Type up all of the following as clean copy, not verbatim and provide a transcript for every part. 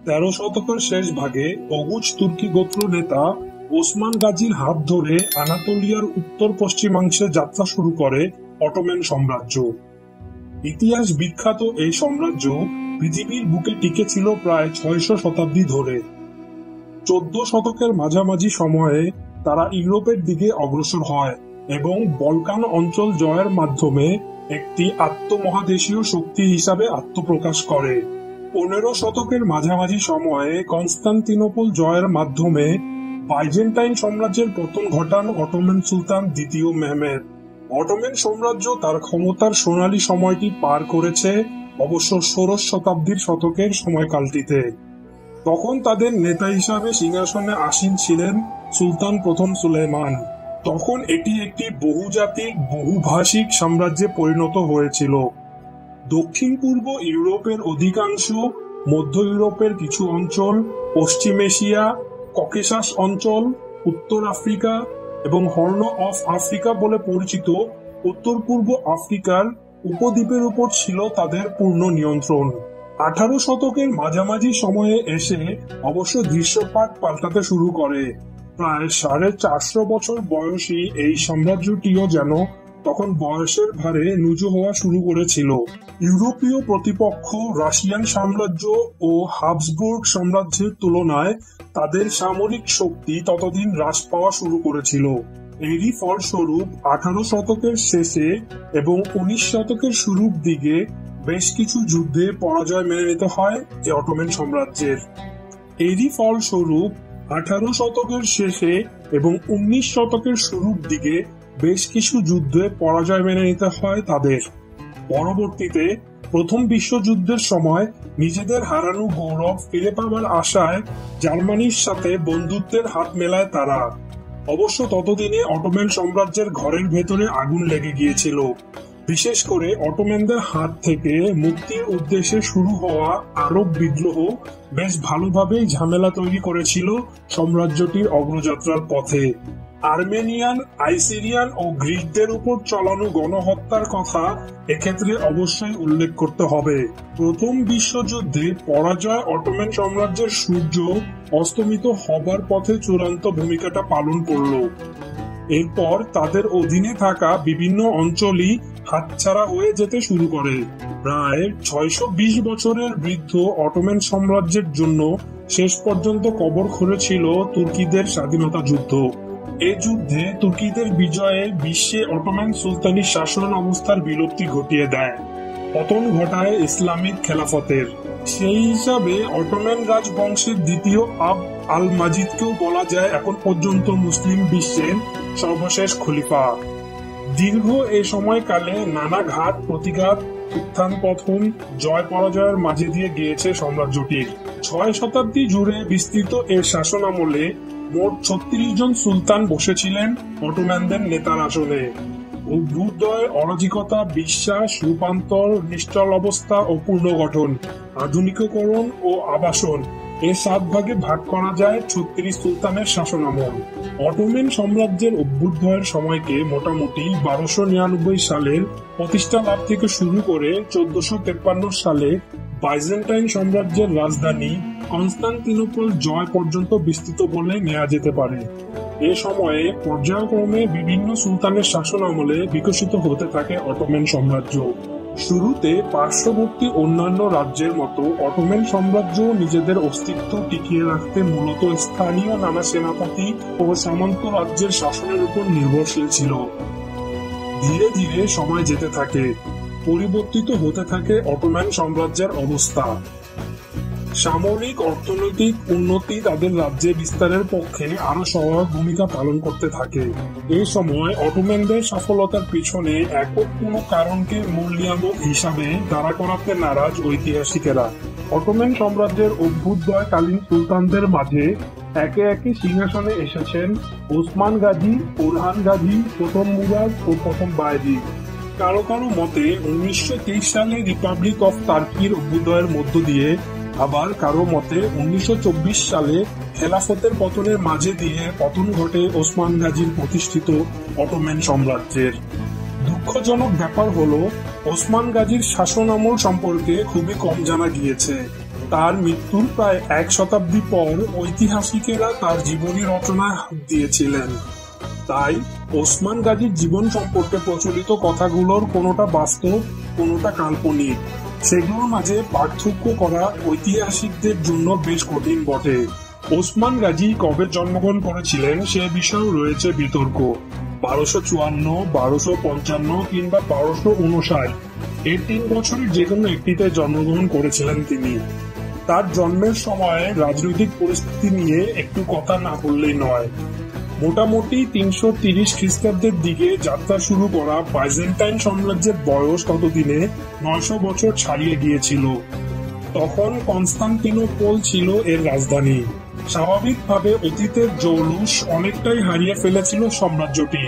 13 শতকের শেষ ভাগে অগুজ তুর্কি গোত্র নেতা ওসমান গাজীর হাত ধরে আনাতোলিয়ার উত্তর পশ্চিমাংশে যাত্রা শুরু করে অটোমান সাম্রাজ্য। ইতিহাস বিখ্যাত এই সাম্রাজ্য পৃথিবীর বুকে টিকে ছিল প্রায় 600 শতাব্দী ধরে। 14 শতকের মাঝামাঝি সময়ে তারা ইউরোপের দিকে অগ্রসর হয় এবং বলকান অঞ্চল জয়ের মাধ্যমে একটি আত্মমহাদেশীয় শক্তি হিসাবে আত্মপ্রকাশ করে। 15 শতকের মাঝামাঝি সময়ে কনস্টান্টিনোপল জয়ের মাধ্যমে বাইজেন্টাইন সাম্রাজ্যের পতন ঘটান অটোমান সুলতান দ্বিতীয় মেহমেদ। অটোমান সাম্রাজ্য তার ক্ষমতার সোনালী সময়টি পার করেছে অবশ্য 16 শতাব্দীর শতকের সময়কালটিতে। তখন তাদের নেতা হিসাবে সিংহাসনে আসীন ছিলেন সুলতান প্রথম সুলেমান। তখন এটি একটি বহুজাতিক বহুভাষিক সাম্রাজ্যে পরিণত হয়েছিল। দক্ষিণ পূর্ব ইউরোপের অধিকাংশ, মধ্য ইউরোপের কিছু অঞ্চল, পশ্চিম এশিয়া, ককেশাস অঞ্চল, উত্তর আফ্রিকা এবং হর্ন অফ আফ্রিকা বলে পরিচিত উত্তর পূর্ব আফ্রিকার উপদ্বীপের উপর ছিল তাদের পূর্ণ নিয়ন্ত্রণ। 18 শতকের মাঝামাঝি সময়ে এসে অবশ্য দৃশ্যপাট পাল্টাতে শুরু করে। প্রায় 450 বছর বয়সী এই সাম্রাজ্যটিও যেন তখন বয়সের ভারে নুজু হওয়া শুরু করেছিল। ইউরোপীয় প্রতিপক্ষ রাশিয়ান সাম্রাজ্য ও হাবসবুর্গ সাম্রাজ্যের তুলনায় তাদের সামরিক শক্তি ততদিন হ্রাস পাওয়া শুরু করেছিল। এরই ফলস্বরূপ 18 শতকের শেষে এবং 19 শতকের শুরুর দিকে বেশ কিছু যুদ্ধে পরাজয় মেনে নিতে হয় এই অটোমান সাম্রাজ্যের। এরই ফলস্বরূপ 18 শতকের শেষে এবং 19 শতকের শুরুর দিকে বেশ কিছু যুদ্ধে পরাজয় মেনে নিতে হয় তাদের। পরবর্তীতে প্রথম বিশ্বযুদ্ধের সময় নিজেদের হারানো গৌরব ফিরে পাবার আশায় জার্মানির সাথে বন্ধুত্বের হাত মেলায় তারা। অবশ্য ততদিনে অটোমান সাম্রাজ্যের ঘরের ভেতরে আগুন লেগে গিয়েছিল। বিশেষ করে অটোমানদের হাত থেকে মুক্তির উদ্দেশ্যে শুরু হওয়া আরব বিদ্রোহ বেশ ভালোভাবেই ঝামেলা তৈরি করেছিল সাম্রাজ্যটির অগ্রযাত্রার পথে। আর্মেনিয়ান, আইসিরিয়ান ও গ্রিকদের উপর চালানো গণহত্যার কথা এক্ষেত্রে অবশ্যই উল্লেখ করতে হবে। প্রথম বিশ্বযুদ্ধে পরাজয় অটোমান সাম্রাজ্যের সূর্য অস্তমিত হবার পথে চূড়ান্ত ভূমিকাটা পালন করল। এরপর তাদের অধীনে থাকা বিভিন্ন অঞ্চলই হাতছাড়া হয়ে যেতে শুরু করে। প্রায় 620 বছরের বৃদ্ধ অটোমান সাম্রাজ্যের জন্য শেষ পর্যন্ত কবর খুঁড়েছিল তুর্কিদের স্বাধীনতা যুদ্ধ। এই যুদ্ধে তুর্কিদের বিজয়ে বিশ্বে অটোমান সুলতানি শাসন অবস্থার বিলুপ্তি ঘটিয়ে দেয়, পতন ঘটায় ইসলামিক খেলাফতের। সেই হিসাবে অটোমান রাজবংশের দ্বিতীয় আবদ আল মাজিদকেও বলা যায় এখন পর্যন্ত মুসলিম বিশ্বের সর্বশেষ খলিফা। দীর্ঘ এই সময়কালে নানা ঘাত প্রতিঘাত, উত্থান পতন, জয় পরাজয়ের মাঝে দিয়ে গিয়েছে সাম্রাজ্যটির। 6 শতাব্দী জুড়ে বিস্তৃত এর শাসন আমলে মোট 36 জন সুলতান বসেছিলেন অটোমানদের নেতার আসনে। অভ্যুদয়, অরাজকতা, বিশ্বাস, রূপান্তর, নিশ্চল অবস্থা ও পুনর্গঠন, আধুনিকীকরণ ও আবাসন এই 7 ভাগে ভাগ করা যায় 36 সুলতানের শাসনামল। অটোমান সাম্রাজ্যের অভ্যুদয়ের সময়কে মোটামুটি 1299 সালের প্রতিষ্ঠা লাভ থেকে শুরু করে 1453 সালে বাইজেন্টাইন সাম্রাজ্যের রাজধানী কনস্টান্টিনোপল জয় পর্যন্ত বিস্তৃত বলে নেওয়া যেতে পারে। এ সময়ে পর্যায়ক্রমে বিভিন্ন সুলতানের শাসন আমলে বিকশিত হতে থাকে অটোমান সাম্রাজ্য। শুরুতে পার্শ্ববর্তী অন্যান্য রাজ্যের মতো অটোমান সাম্রাজ্য নিজেদের অস্তিত্ব টিকিয়ে রাখতে মূলত স্থানীয় নানা সেনাপতি ও সামন্ত রাজ্যের শাসনের উপর নির্ভরশীল ছিল। ধীরে ধীরে সময় যেতে থাকে, পরিবর্তিত হতে থাকে অটোমান সাম্রাজ্যের অবস্থা। সামরিক অর্থনৈতিক উন্নতি তাদের রাজ্যে বিস্তারের পক্ষে আরো সহায়ক ভূমিকা পালন করতে থাকে। এই সময় অটোমানদের সফলতার পিছনে একক কোনো কারণকে মূল নিয়ামক হিসাবে দাঁড়া করাতে নারাজ ঐতিহাসিকেরা। অটোমান সাম্রাজ্যের অভ্যুদয়কালীন সুলতানদের মাঝে একে একে সিংহাসনে এসেছেন ওসমান গাজী, ওরহান গাজী, প্রথম মুরাদ ও প্রথম বায়েজিদ। কারো কারো মতে 1923 সালে রিপাবলিক অফ টার্কির অভ্যুদয়ের মধ্য দিয়ে, আবার কারো মতে 1924 সালে খেলাফতের পতনের মাঝে দিয়ে পতন ঘটে ওসমান গাজীর প্রতিষ্ঠিত অটোমান সাম্রাজ্যের। দুঃখজনক ব্যাপার হলো ওসমান গাজীর শাসন আমল সম্পর্কে খুবই কম জানা গিয়েছে। তার মৃত্যুর প্রায় এক শতাব্দী পর ঐতিহাসিকেরা তার জীবনী রচনায় হাত দিয়েছিলেন। তাই ওসমান গাজীর জীবন সম্পর্কে প্রচলিত কথাগুলোর কোনোটা বাস্তব, কোনোটা কাল্পনিক। সেগুলোর মাঝে পার্থক্য করা ঐতিহাসিকদের জন্য বেশ কঠিন বটে। ওসমান গাজী কবে জন্মগ্রহণ করেছিলেন সে বিষয়েও রয়েছে বিতর্ক। 1254, 1255 কিংবা 1259 এই 3 বছরের যে কোনো একটিতে জন্মগ্রহণ করেছিলেন তিনি। তার জন্মের সময়ে রাজনৈতিক পরিস্থিতি নিয়ে একটু কথা না বললেই নয়। মোটামুটি 330 খ্রিস্টাব্দের দিকে যাত্রা শুরু করা বাইজেন্টাইন সাম্রাজ্যের বয়স ততদিনে 900 বছর ছাড়িয়ে গিয়েছিল। তখন কনস্টান্টিনোপল ছিল এর রাজধানী। স্বাভাবিকভাবে অতীতের জৌলুস অনেকটাই হারিয়ে ফেলেছিল সাম্রাজ্যটি।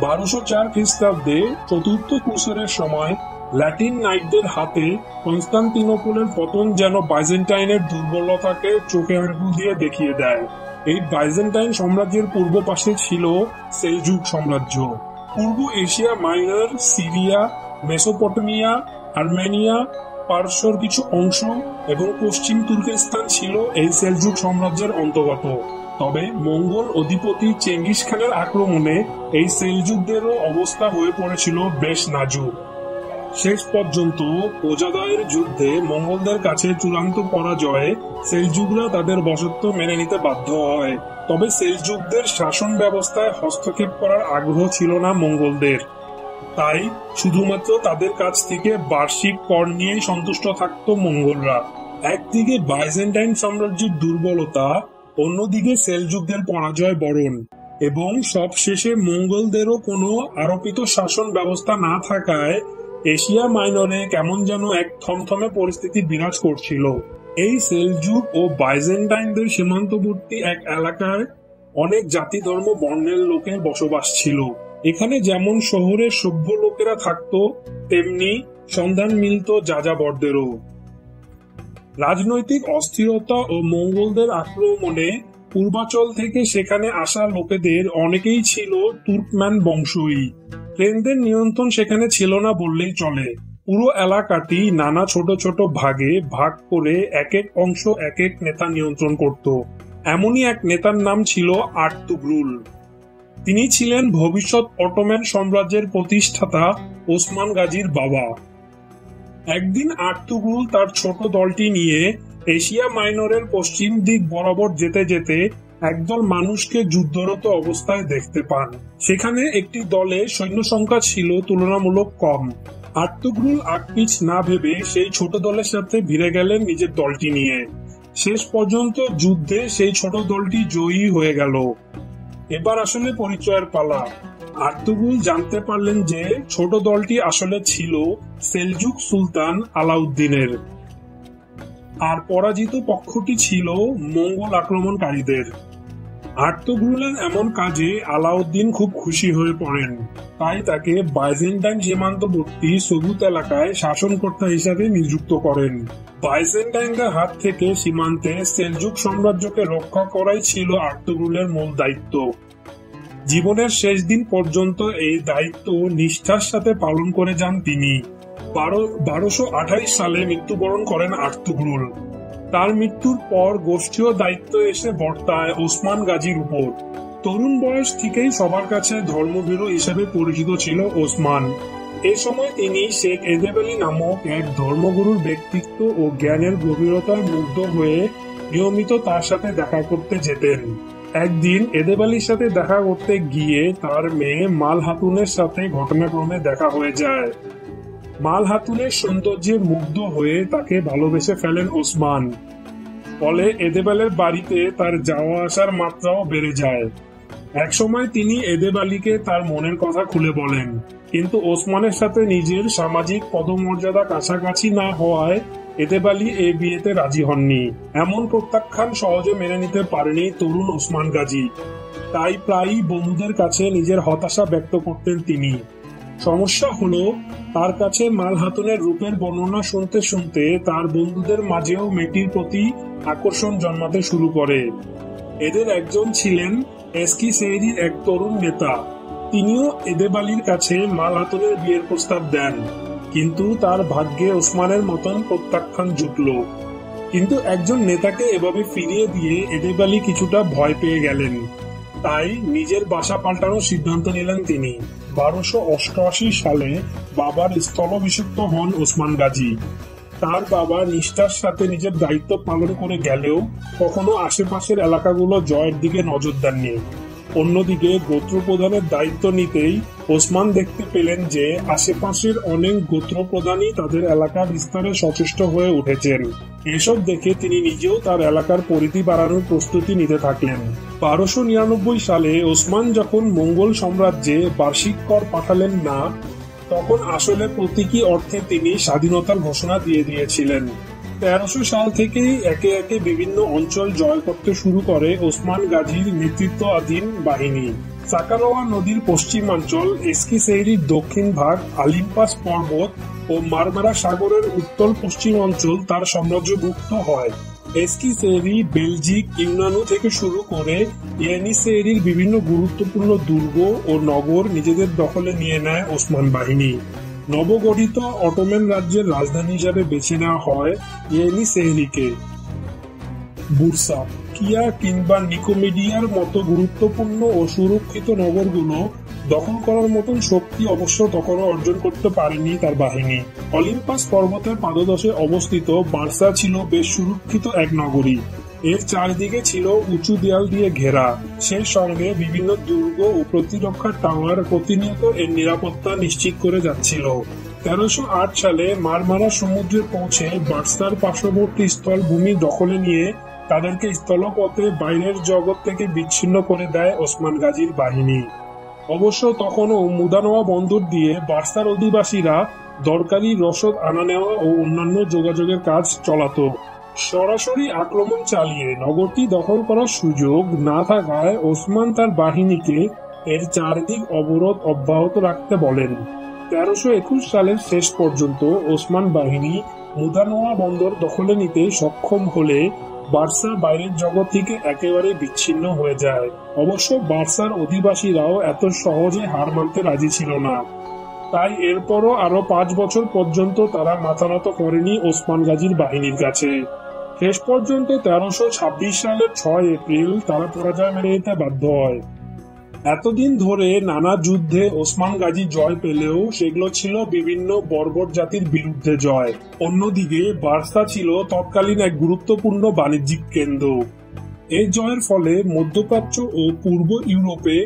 1204 খ্রিস্টাব্দে চতুর্থ ক্রুসেডের সময় ল্যাটিন নাইটদের হাতে কনস্টান্টিনোপলের পতন যেন বাইজেন্টাইনের দুর্বলতাকে চোখে আঙুল দিয়ে দেখিয়ে দেয়। এই বাইজেন্টাইন সাম্রাজ্যের পূর্ব পাশে ছিল সেলজুক সাম্রাজ্য। পূর্ব Asia Minor, Syria, Mesopotamia, Armenia, পারস্যর কিছু অংশ এবং পশ্চিম তুর্কিস্তান ছিল এই সেলজুক সাম্রাজ্যের অন্তর্গত। তবে মঙ্গল অধিপতি চেঙ্গিস খানের আক্রমণে এই সেলজুকদেরও অবস্থা হয়ে পড়েছিল বেশ নাজুক। শেষ পর্যন্ত ওজাদায়ের যুদ্ধে মঙ্গলদের কাছে চূড়ান্ত পরাজয়ে সেলজুকরা তাদের বশত্ব মেনে নিতে বাধ্য হয়। তবে সেলজুকদের শাসন ব্যবস্থায় হস্তক্ষেপ করার আগ্রহ ছিল না মঙ্গলদের। তাই শুধুমাত্র তাদের কাছ থেকে বার্ষিক কর নিয়েই সন্তুষ্ট থাকত মঙ্গলরা। একদিকে বাইজেন্টাইন সাম্রাজ্যের দুর্বলতা, অন্যদিকে সেলজুকদের পরাজয় বরণ এবং সবশেষে মঙ্গলদেরও কোনো আরোপিত শাসন ব্যবস্থা না থাকায় এশিয়া মাইনরে কেমন যেন এক থমথমে পরিস্থিতি বিরাজ করছিল। এই সেলজুক ও বাইজেন্টাইনদের সীমান্তবর্তী এক এলাকায় অনেক জাতি ধর্ম বর্ণের লোকের বসবাস ছিল। এখানে যেমন শহরের সভ্য লোকেরা থাকতো, তেমনি সন্ধান মিলত যাযাবরদেরও। রাজনৈতিক অস্থিরতা ও মঙ্গলদের আক্রমণে পূর্বাঞ্চল থেকে সেখানে আসা লোকেদের অনেকেই ছিল তুর্কম্যান বংশই। ট্রেনদের নিয়ন্ত্রণ সেখানে ছিল না বললেই চলে। পুরো এলাকাটি নানা ছোট ছোট ভাগে ভাগ করে এক এক অংশ এক এক নেতা নিয়ন্ত্রণ করত। এমনই এক নেতার নাম ছিল আর্তুগ্রুল। তিনি ছিলেন ভবিষ্যৎ অটোম্যান সাম্রাজ্যের প্রতিষ্ঠাতা ওসমান গাজীর বাবা। একদিন আর্তুগ্রুল তার ছোট দলটি নিয়ে এশিয়া মাইনরের পশ্চিম দিক বরাবর যেতে যেতে একদল মানুষকে যুদ্ধরত অবস্থায় দেখতে পান। সেখানে একটি দলে সৈন্য সংখ্যা ছিল তুলনামূলক কম। আর্তুগ্রুল আকপিছ না ভেবে সেই ছোট দলের সাথে ভিড়ে গেলেন নিজের দলটি নিয়ে। শেষ পর্যন্ত যুদ্ধে সেই ছোট দলটি জয়ী হয়ে গেল। এবার আসলে পরিচয়ের পালা। আর্তুগ্রুল জানতে পারলেন যে ছোট দলটি আসলে ছিল সেলজুক সুলতান আলাউদ্দিনের, আর পরাজিত পক্ষটি ছিল মঙ্গল আক্রমণকারীদের। আর্তুগ্রুলের এমন কাজে আলাউদ্দিন খুব খুশি হয়ে পড়েন। তাই তাকে বাইজেন্টাইন সীমান্তবর্তী সবুত এলাকায় শাসনকর্তা হিসাবে নিযুক্ত করেন। বাইজেন্টাইনদের হাত থেকে সীমান্তে সেলজুক সাম্রাজ্যকে রক্ষা করাই ছিল আর্তুগ্রুলের মূল দায়িত্ব। জীবনের শেষ দিন পর্যন্ত এই দায়িত্ব নিষ্ঠার সাথে পালন করে যান তিনি। 1228 সালে মৃত্যুবরণ করেন আর্তুগ্রুল। তার মৃত্যুর পর গোষ্ঠীয় দায়িত্ব এসে বর্তায় ওসমান গাজীর উপর। তরুণ বয়স থেকেই সবার কাছে ধর্মভীরু হিসেবে পরিচিত ছিল ওসমান। এ সময় তিনি শেখ এদেবেলি নামক এক ধর্মগুরুর ব্যক্তিত্ব ও জ্ঞানের গভীরতায় মুগ্ধ হয়ে নিয়মিত তার সাথে দেখা করতে যেতেন। একদিন এদেবেলির সাথে দেখা করতে গিয়ে তার মেয়ে মাল হাতুনের সাথে ঘটনাক্রমে দেখা হয়ে যায়। মাল হাতুনের সৌন্দর্যে মুগ্ধ হয়ে তাকে ভালোবেসে ফেলেন ওসমান। ফলে এদেবেলের বাড়িতে তার যাওয়া আসার মাত্রাও বেড়ে যায়। একসময় তিনি এদেবালিকে তার মনের কথা খুলে বলেন, কিন্তু ওসমানের সাথে নিজের সামাজিক পদমর্যাদা কাছাকাছি না হওয়ায় এদেবালি এই বিয়েতে রাজি হননি। এমন প্রত্যাখ্যান সহজে মেনে নিতে পারেনি তরুণ ওসমান গাজী। তাই প্রায়ই বন্ধুদের কাছে নিজের হতাশা ব্যক্ত করতেন তিনি। সমস্যা হলো, তার কাছে মাল হাতুনের রূপের বর্ণনা শুনতে শুনতে তার বন্ধুদের মাঝেও মেয়েটির প্রতি আকর্ষণ জন্মাতে শুরু করে। এদের একজন ছিলেন এস্কিসেইরির এক তরুণ নেতা। তিনিও এদেবালির কাছে মাল হাতুনের বিয়ের প্রস্তাব দেন, কিন্তু তার ভাগ্যে ওসমানের মতন প্রত্যাখ্যান জুটল। কিন্তু একজন নেতাকে এভাবে ফিরিয়ে দিয়ে এডিপ আলী কিছুটা ভয় পেয়ে গেলেন। তাই নিজের বাসা পাল্টানোর সিদ্ধান্ত নিলেন তিনি। 1288 সালে বাবার স্থলাভিষিক্ত হন ওসমান গাজী। তার বাবা নিষ্ঠার সাথে নিজের দায়িত্ব পালন করে গেলেও কখনো আশেপাশের এলাকাগুলো জয়ের দিকে নজর দেননি। অন্যদিকে গোত্র প্রধানের দায়িত্ব নিতেই ওসমান দেখতে পেলেন যে আশেপাশের অনেক গোত্র প্রধানই তাদের এলাকা বিস্তারে সচেষ্ট হয়ে উঠেছেন। এসব দেখে তিনি নিজেও তার এলাকার পরিধি বাড়ানোর প্রস্তুতি নিতে থাকলেন। 1299 সালে ওসমান যখন মঙ্গল সাম্রাজ্যে বার্ষিক কর পাঠালেন না, তখন আসলে প্রতীকী অর্থে তিনি স্বাধীনতার ঘোষণা দিয়ে দিয়েছিলেন। 1300 সাল থেকেই একে একে বিভিন্ন অঞ্চল জয় করতে শুরু করে ওসমান গাজীর নেতৃত্বাধীন বাহিনী। সাকারওয়া নদীর পশ্চিমাঞ্চল, এস্কিসেইরির দক্ষিণ ভাগ, অলিম্পাস পর্বত ও মারমারা সাগরের উত্তর পশ্চিম অঞ্চল তার সাম্রাজ্যভুক্ত হয়। এস্কিসেইরি, বেলজিক, ইউনানু থেকে শুরু করে ইয়েনিসেইরির বিভিন্ন গুরুত্বপূর্ণ দুর্গ ও নগর নিজেদের দখলে নিয়ে নেয় ওসমান বাহিনী। নবগঠিত অটোমান রাজ্যের রাজধানী হিসাবে বেছে নেওয়া হয় ইয়েনিসেইরিকে। বুরসা, কিয়া কিংবা নিকোমেডিয়ার মতো গুরুত্বপূর্ণ ও সুরক্ষিত নগরগুলো দখল করার মতন শক্তি অবশ্য তখনও অর্জন করতে পারেনি তার বাহিনী। অলিম্পাস পর্বতের পাদদেশে অবস্থিত বার্সা ছিল বেশ সুরক্ষিত এক নগরী। এর চারদিকে ছিল উঁচু দেয়াল দিয়ে ঘেরা, সেই সঙ্গে বিভিন্ন দুর্গ ও প্রতিরক্ষা টাওয়ার প্রতিনিয়ত এর নিরাপত্তা নিশ্চিত করে যাচ্ছিল। 1308 সালে মারমারা সমুদ্রে পৌঁছে বার্সার পার্শ্ববর্তী স্থলভূমি দখলে নিয়ে তাদেরকে স্থলপথে বাইরের জগৎ থেকে বিচ্ছিন্ন করে দেয় ওসমান গাজীর বাহিনী। অবশ্য তখনও মুদানোয়া বন্দর দিয়ে বার্সার অধিবাসীরা দরকারি রসদ আনা নেওয়া ও অন্যান্য যোগাযোগের কাজ চলাতো। সরাসরি আক্রমণ চালিয়ে নগরটি দখল করার সুযোগ না থাকায় ওসমান তার বাহিনীকে এর চারদিক অবরোধ অব্যাহত রাখতে বলেন। 1321 সালের শেষ পর্যন্ত ওসমান বাহিনী মুদানোয়া বন্দর দখলে নিতে সক্ষম হলে বার্সা বাইরের জগৎ থেকে একেবারে বিচ্ছিন্ন হয়ে যায়। অবশ্য বার্সার অধিবাসীরাও এত সহজে হার মানতে রাজি ছিল না। তাই এরপরও আরো 5 বছর পর্যন্ত তারা মাথা নত করেনি ওসমান গাজীর বাহিনীর কাছে। শেষ পর্যন্ত 1326 সালের 6 এপ্রিল তারা পরাজয় মেনে নিতে বাধ্য হয়। এতদিন ধরে নানা যুদ্ধে ওসমান গাজী জয় পেলেও সেগুলো ছিল বিভিন্ন বর্বর জাতির বিরুদ্ধে জয়। অন্যদিকে বার্সা ছিল তৎকালীন এক গুরুত্বপূর্ণ বাণিজ্যিক কেন্দ্র। এই জয়ের ফলে মধ্যপ্রাচ্য ও পূর্ব ইউরোপে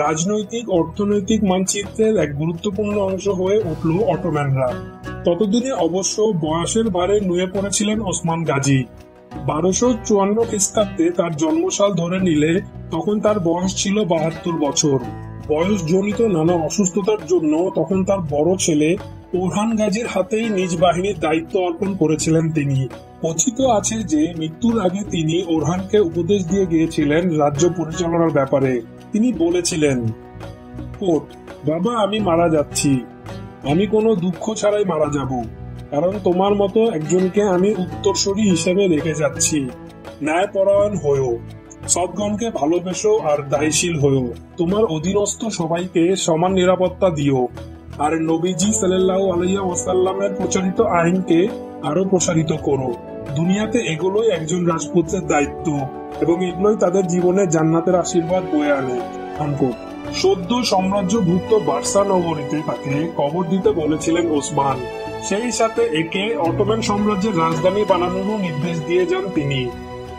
রাজনৈতিক অর্থনৈতিক মানচিত্রের এক গুরুত্বপূর্ণ অংশ হয়ে উঠল অটোম্যানরা। ততদিনে অবশ্য বয়সের ভারে নুয়ে পড়েছিলেন ওসমান গাজী। 1254 খ্রিস্টাব্দে তার জন্মসাল ধরে নিলে তখন তার বয়স ছিল 72 বছর। বয়সজনিত নানা অসুস্থতার জন্য তখন তার বড় ছেলে ওরহান গাজীর হাতেই নিজ বাহিনীর দায়িত্ব অর্পণ করেছিলেন তিনি। কথিত আছে যে মৃত্যুর আগে তিনি ওরহানকে উপদেশ দিয়ে গিয়েছিলেন রাজ্য পরিচালনার ব্যাপারে। তিনি বলেছিলেন, কোট, বাবা, আমি মারা যাচ্ছি, আমি কোনো দুঃখ ছাড়াই মারা যাব, কারণ তোমার মতো একজনকে আমি উত্তরসূরি হিসেবে রেখে যাচ্ছি। ন্যায়পরায়ণ হয়েও, সৎগণকে ভালোবেসো আর দায়শীল হয়েও, তোমার অধীনস্থ সবাইকে সমান নিরাপত্তা দিও, আর নবীজি সাল্লাল্লাহু আলাইহি ওয়াসাল্লামের প্রচারিত আইনকে আরো প্রসারিত করো। দুনিয়াতে এগুলোই একজন রাজপুত্রের দায়িত্ব এবং এগুলোই তাদের জীবনে জান্নাতের আশীর্বাদ বয়ে আনে। সদ্য সাম্রাজ্যভুক্ত বার্সা নগরীতে তাকে কবর দিতে বলেছিলেন ওসমান। সেই সাথে একে অটোমান সাম্রাজ্যের রাজধানী বানানোরও নির্দেশ দিয়ে যান তিনি।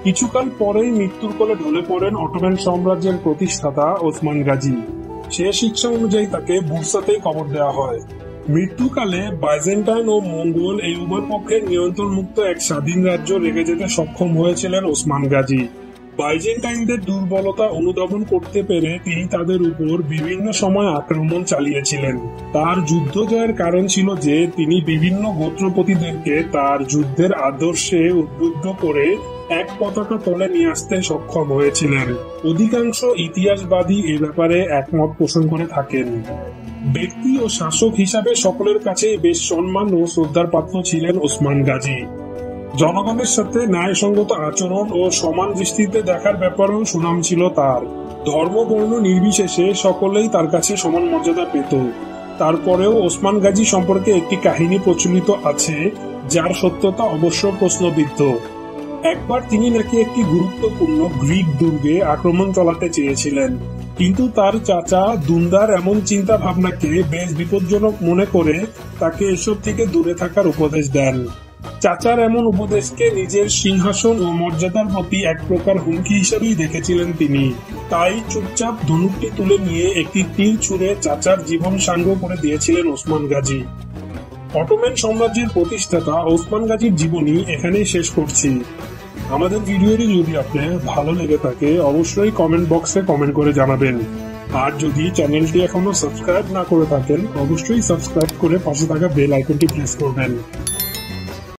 কিছুকাল পরেই মৃত্যুর কোলে ঢলে পড়েন অটোমান সাম্রাজ্যের প্রতিষ্ঠাতা ওসমান গাজী। শেষ ইচ্ছা অনুযায়ী তাকে বুরসাতেই কবর দেওয়া হয়। মৃত্যুকালে বাইজেন্টাইন ও মঙ্গল এই উভয় পক্ষের নিয়ন্ত্রণ মুক্ত এক স্বাধীন রাজ্য রেখে যেতে সক্ষম হয়েছিলেন ওসমান গাজী। বাইজেন্টাইনদের দুর্বলতা অনুধাবন করতে পেরে তিনি তাদের উপর বিভিন্ন সময় আক্রমণ চালিয়েছিলেন। তার যুদ্ধ জয়ের কারণ ছিল যে তিনি বিভিন্ন গোত্রপতিদেরকে তার যুদ্ধের আদর্শে উদ্বুদ্ধ করে এক পতাকা তলে নিয়ে আসতে সক্ষম হয়েছিলেন। অধিকাংশ ইতিহাসবাদী এ ব্যাপারে একমত পোষণ করে থাকেন। ব্যক্তি ও শাসক হিসাবে সকলের কাছে বেশ সম্মান ও শ্রদ্ধার পাত্র ছিলেন ওসমান গাজী। জনগণের সাথে ন্যায়সঙ্গত আচরণ ও সমান দৃষ্টিতে দেখার ব্যাপারেও সুনাম ছিল তার। ধর্ম বর্ণ নির্বিশেষে সকলেই তার কাছে সমান মর্যাদা পেত। তারপরেও ওসমান গাজী সম্পর্কে একটি কাহিনী প্রচলিত আছে, যার সত্যতা অবশ্য প্রশ্নবিদ্ধ। একবার তিনি নাকি একটি গুরুত্বপূর্ণ গ্রিক দুর্গে আক্রমণ চালাতে চেয়েছিলেন, কিন্তু তার চাচা দুন্দার এমন চিন্তা ভাবনাকে বেশ বিপজ্জনক মনে করে তাকে এসব থেকে দূরে থাকার উপদেশ দেন। চাচার এমন উপদেশকে নিজের সিংহাসন ও মর্যাদার প্রতি এক প্রকার হুমকি হিসেবেই দেখেছিলেন তিনি। তাই চুপচাপ ধনুকটি তুলে নিয়ে একটি তীর ছুঁড়ে চাচার জীবন সাঙ্গ করে দিয়েছিলেন ওসমান গাজী। অটোমান সাম্রাজ্যের প্রতিষ্ঠাতা ওসমান গাজীর জীবনী এখানেই শেষ করছি। আমাদের ভিডিওটি যদি আপনার ভালো লেগে থাকে অবশ্যই কমেন্ট বক্সে কমেন্ট করে জানাবেন। আর যদি চ্যানেলটি এখনো সাবস্ক্রাইব না করে থাকেন অবশ্যই সাবস্ক্রাইব করে পাশে থাকা বেল আইকনটি প্রেস করবেন।